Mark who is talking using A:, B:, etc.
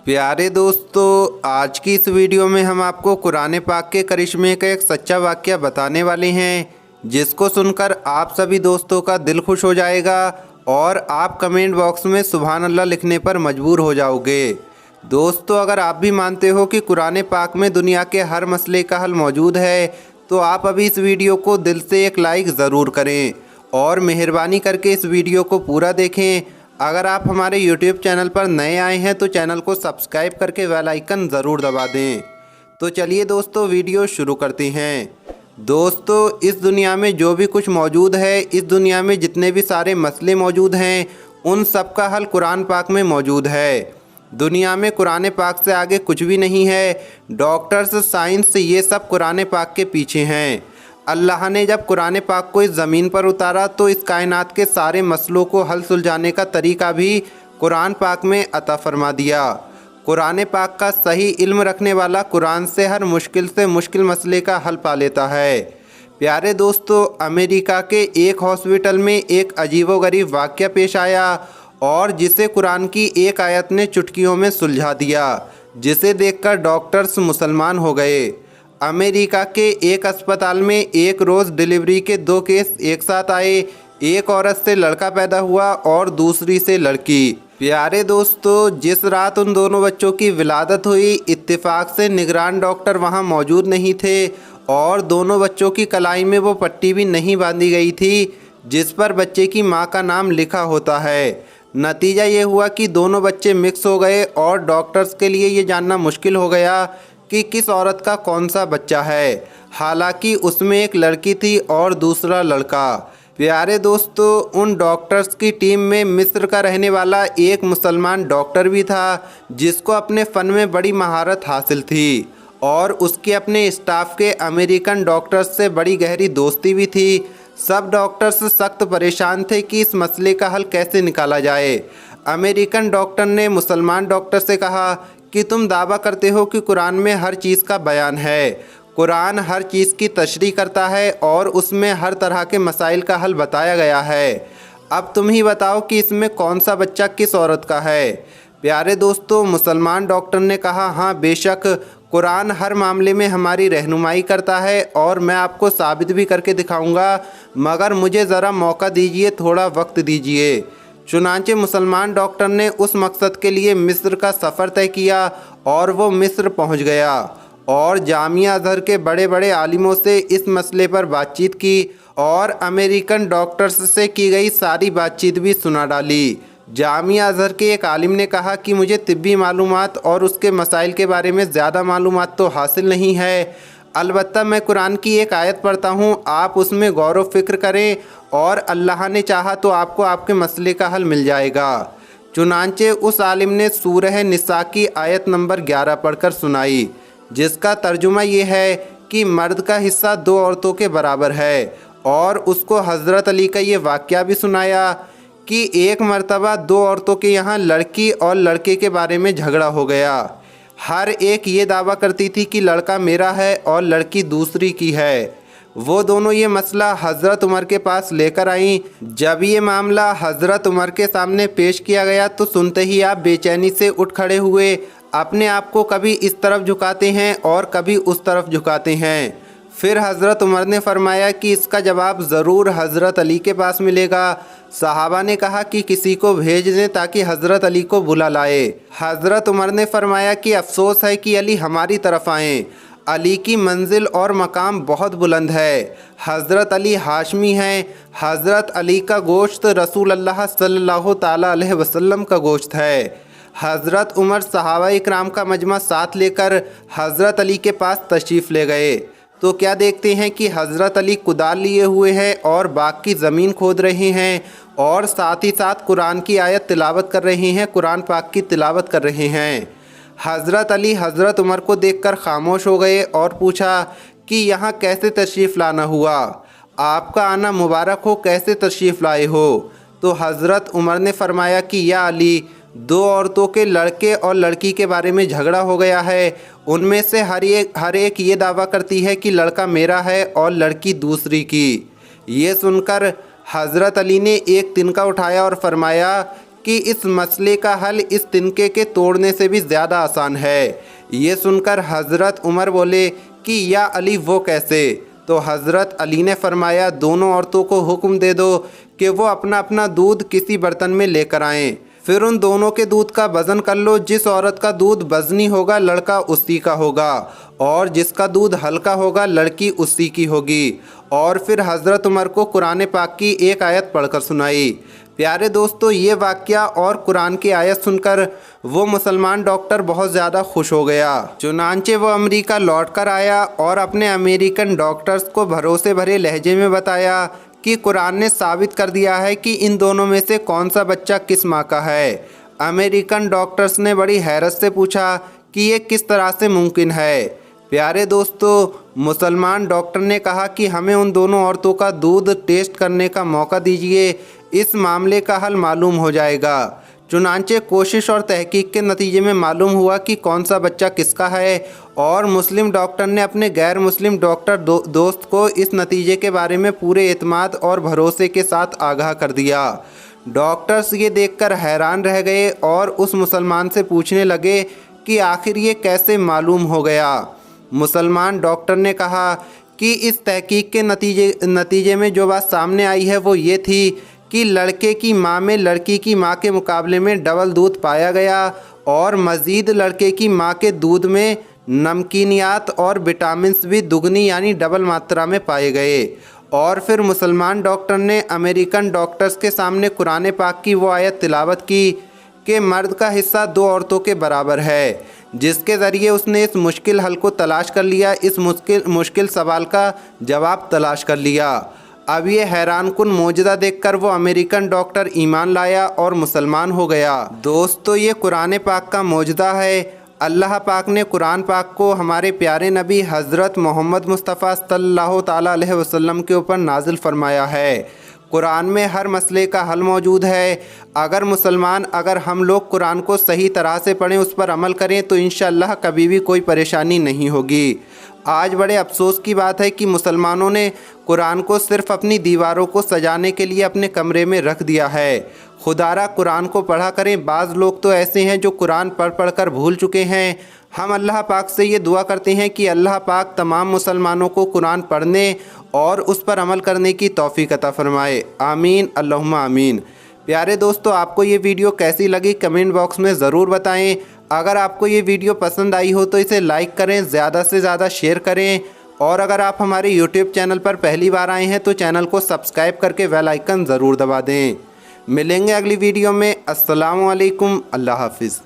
A: प्यारे दोस्तों, आज की इस वीडियो में हम आपको कुरान पाक के करिश्मे का एक सच्चा वाक़या बताने वाले हैं, जिसको सुनकर आप सभी दोस्तों का दिल खुश हो जाएगा और आप कमेंट बॉक्स में सुभान अल्लाह लिखने पर मजबूर हो जाओगे। दोस्तों, अगर आप भी मानते हो कि कुरान पाक में दुनिया के हर मसले का हल मौजूद है, तो आप अभी इस वीडियो को दिल से एक लाइक ज़रूर करें और मेहरबानी करके इस वीडियो को पूरा देखें। अगर आप हमारे YouTube चैनल पर नए आए हैं तो चैनल को सब्सक्राइब करके बेल आइकन ज़रूर दबा दें। तो चलिए दोस्तों, वीडियो शुरू करते हैं। दोस्तों, इस दुनिया में जो भी कुछ मौजूद है, इस दुनिया में जितने भी सारे मसले मौजूद हैं, उन सब का हल कुरान पाक में मौजूद है। दुनिया में कुरान पाक से आगे कुछ भी नहीं है। डॉक्टर्स, साइंस, ये सब कुरान पाक के पीछे हैं। अल्लाह ने जब कुरान पाक को इस ज़मीन पर उतारा तो इस कायनात के सारे मसलों को हल सुलझाने का तरीका भी कुरान पाक में अता फरमा दिया। कुरान पाक का सही इल्म रखने वाला कुरान से हर मुश्किल से मुश्किल मसले का हल पा लेता है। प्यारे दोस्तों, अमेरिका के एक हॉस्पिटल में एक अजीबोगरीब वाक़या पेश आया और जिसे कुरान की एक आयत ने चुटकियों में सुलझा दिया, जिसे देखकर डॉक्टर्स मुसलमान हो गए। अमेरिका के एक अस्पताल में एक रोज़ डिलीवरी के 2 केस एक साथ आए। एक औरत से लड़का पैदा हुआ और दूसरी से लड़की। प्यारे दोस्तों, जिस रात उन दोनों बच्चों की विलादत हुई, इत्तेफाक से निगरान डॉक्टर वहां मौजूद नहीं थे और दोनों बच्चों की कलाई में वो पट्टी भी नहीं बांधी गई थी जिस पर बच्चे की माँ का नाम लिखा होता है। नतीजा ये हुआ कि दोनों बच्चे मिक्स हो गए और डॉक्टर्स के लिए ये जानना मुश्किल हो गया कि किस औरत का कौन सा बच्चा है। हालांकि उसमें एक लड़की थी और दूसरा लड़का। प्यारे दोस्तों, उन डॉक्टर्स की टीम में मिस्र का रहने वाला एक मुसलमान डॉक्टर भी था, जिसको अपने फ़न में बड़ी महारत हासिल थी और उसके अपने स्टाफ के अमेरिकन डॉक्टर्स से बड़ी गहरी दोस्ती भी थी। सब डॉक्टर्स सख्त परेशान थे कि इस मसले का हल कैसे निकाला जाए। अमेरिकन डॉक्टर ने मुसलमान डॉक्टर से कहा कि तुम दावा करते हो कि कुरान में हर चीज़ का बयान है। कुरान हर चीज़ की तशरीह करता है और उसमें हर तरह के मसाइल का हल बताया गया है। अब तुम ही बताओ कि इसमें कौन सा बच्चा किस औरत का है। प्यारे दोस्तों, मुसलमान डॉक्टर ने कहा, हाँ बेशक, कुरान हर मामले में हमारी रहनुमाई करता है और मैं आपको साबित भी करके दिखाऊंगा, मगर मुझे ज़रा मौका दीजिए, थोड़ा वक्त दीजिए। चुनांचे मुसलमान डॉक्टर ने उस मकसद के लिए मिस्र का सफ़र तय किया और वो मिस्र पहुंच गया और जामिया अज़हर के बड़े बड़े आलिमों से इस मसले पर बातचीत की और अमेरिकन डॉक्टर्स से की गई सारी बातचीत भी सुना डाली। जामिया अज़हर के एक आलिम ने कहा कि मुझे तिब्बी मालूमात और उसके मसाइल के बारे में ज़्यादा मालूमात तो हासिल नहीं है, अलबत्ता मैं कुरान की एक आयत पढ़ता हूँ, आप उसमें गौर व फिक्र करें और अल्लाह ने चाहा तो आपको आपके मसले का हल मिल जाएगा। चुनांचे उस आलिम ने सूरह निसा की आयत नंबर 11 पढ़कर सुनाई, जिसका तर्जुमा ये है कि मर्द का हिस्सा 2 औरतों के बराबर है, और उसको हज़रत अली का ये वाक़या भी सुनाया कि एक मर्तबा 2 औरतों के यहाँ लड़की और लड़के के बारे में झगड़ा हो गया। हर एक ये दावा करती थी कि लड़का मेरा है और लड़की दूसरी की है। वो दोनों ये मसला हज़रत उमर के पास लेकर आईं। जब ये मामला हज़रत उमर के सामने पेश किया गया तो सुनते ही आप बेचैनी से उठ खड़े हुए। अपने आप को कभी इस तरफ झुकाते हैं और कभी उस तरफ झुकाते हैं। फिर हज़रत उमर ने फरमाया कि इसका जवाब ज़रूर हज़रत अली के पास मिलेगा। सहाबा ने कहा कि किसी को भेज दें ताकि हज़रत अली को बुला लाए। हज़रत उमर ने फरमाया कि अफसोस है कि अली हमारी तरफ आएँ। अली की मंजिल और मकाम बहुत बुलंद है। हज़रत अली हाशमी हैं। हज़रत अली का गोश्त रसूल अल्लाह सल्लल्लाहु ताला अलैहि वसल्लम का गोश्त है। हज़रत उमर सहाबा इकराम का मजमा साथ लेकर हज़रत अली के पास तशरीफ़ ले गए तो क्या देखते हैं कि हज़रत अली कुदाल लिए हुए हैं और बाग की ज़मीन खोद रहे हैं और साथ ही साथ कुरान की आयत तिलावत कर रहे हैं, कुरान पाक की तिलावत कर रहे हैं। हज़रत अली हज़रत उमर को देखकर खामोश हो गए और पूछा कि यहाँ कैसे तशरीफ़ लाना हुआ, आपका आना मुबारक हो, कैसे तशरीफ़ लाए हो। तो हज़रत उमर ने फरमाया कि या अली, 2 औरतों के लड़के और लड़की के बारे में झगड़ा हो गया है। उनमें से हर एक ये दावा करती है कि लड़का मेरा है और लड़की दूसरी की। ये सुनकर हज़रत अली ने एक तिनका उठाया और फरमाया कि इस मसले का हल इस तिनके के तोड़ने से भी ज़्यादा आसान है। ये सुनकर हज़रत उमर बोले कि या अली वो कैसे? तो हज़रत अली ने फरमाया, दोनों औरतों को हुक्म दे दो कि वो अपना अपना दूध किसी बर्तन में लेकर आएं। फिर उन दोनों के दूध का वज़न कर लो। जिस औरत का दूध वज़नी होगा लड़का उसी का होगा, और जिसका दूध हल्का होगा लड़की उसी की होगी। और फिर हज़रत उमर को कुरान पाक की एक आयत पढ़कर सुनाई। प्यारे दोस्तों, ये वाक़या और कुरान की आयत सुनकर वो मुसलमान डॉक्टर बहुत ज़्यादा खुश हो गया। चुनांचे वो अमेरिका लौट कर आया और अपने अमेरिकन डॉक्टर्स को भरोसे भरे लहजे में बताया कि कुरान ने साबित कर दिया है कि इन दोनों में से कौन सा बच्चा किस माँ का है। अमेरिकन डॉक्टर्स ने बड़ी हैरत से पूछा कि ये किस तरह से मुमकिन है। प्यारे दोस्तों, मुसलमान डॉक्टर ने कहा कि हमें उन दोनों औरतों का दूध टेस्ट करने का मौका दीजिए, इस मामले का हल मालूम हो जाएगा। चुनांचे कोशिश और तहकीक के नतीजे में मालूम हुआ कि कौन सा बच्चा किसका है, और मुस्लिम डॉक्टर ने अपने गैर मुस्लिम डॉक्टर दोस्त को इस नतीजे के बारे में पूरे एतमाद और भरोसे के साथ आगाह कर दिया। डॉक्टर्स ये देखकर हैरान रह गए और उस मुसलमान से पूछने लगे कि आखिर ये कैसे मालूम हो गया। मुसलमान डॉक्टर ने कहा कि इस तहकीक के नतीजे में जो बात सामने आई है वो ये थी कि लड़के की माँ में लड़की की माँ के मुकाबले में डबल दूध पाया गया, और मज़ीद लड़के की माँ के दूध में नमकीनियात और विटामिन्स भी दुगनी यानी डबल मात्रा में पाए गए। और फिर मुसलमान डॉक्टर ने अमेरिकन डॉक्टर्स के सामने कुरान पाक की वो आयत तिलावत की कि मर्द का हिस्सा दो औरतों के बराबर है, जिसके ज़रिए उसने इस मुश्किल हल को तलाश कर लिया, इस मुश्किल सवाल का जवाब तलाश कर लिया। अब ये हैरान कुन मौजज़ा देखकर वो अमेरिकन डॉक्टर ईमान लाया और मुसलमान हो गया। दोस्तों, ये कुरान पाक का मौजज़ा है। अल्लाह पाक ने कुरान पाक को हमारे प्यारे नबी हज़रत मोहम्मद मुस्तफ़ा सल्लल्लाहु ताला अलैहि वसल्लम के ऊपर नाजिल फरमाया है। कुरान में हर मसले का हल मौजूद है। अगर हम लोग कुरान को सही तरह से पढ़ें, उस पर अमल करें, तो इंशाअल्लाह कभी भी कोई परेशानी नहीं होगी। आज बड़े अफसोस की बात है कि मुसलमानों ने कुरान को सिर्फ़ अपनी दीवारों को सजाने के लिए अपने कमरे में रख दिया है। खुदारा कुरान को पढ़ा करें। बाज़ लोग तो ऐसे हैं जो कुरान पढ़ कर भूल चुके हैं। हम अल्लाह पाक से ये दुआ करते हैं कि अल्लाह पाक तमाम मुसलमानों को कुरान पढ़ने और उस पर अमल करने की तौफीक अता फरमाए। आमीन अल्लाहुम्मा आमीन। प्यारे दोस्तों, आपको ये वीडियो कैसी लगी कमेंट बॉक्स में ज़रूर बताएं। अगर आपको ये वीडियो पसंद आई हो तो इसे लाइक करें, ज़्यादा से ज़्यादा शेयर करें, और अगर आप हमारे यूट्यूब चैनल पर पहली बार आए हैं तो चैनल को सब्सक्राइब करके बेल आइकन ज़रूर दबा दें। मिलेंगे अगली वीडियो में। अस्सलामु अलैकुम। अल्लाह हाफिज़।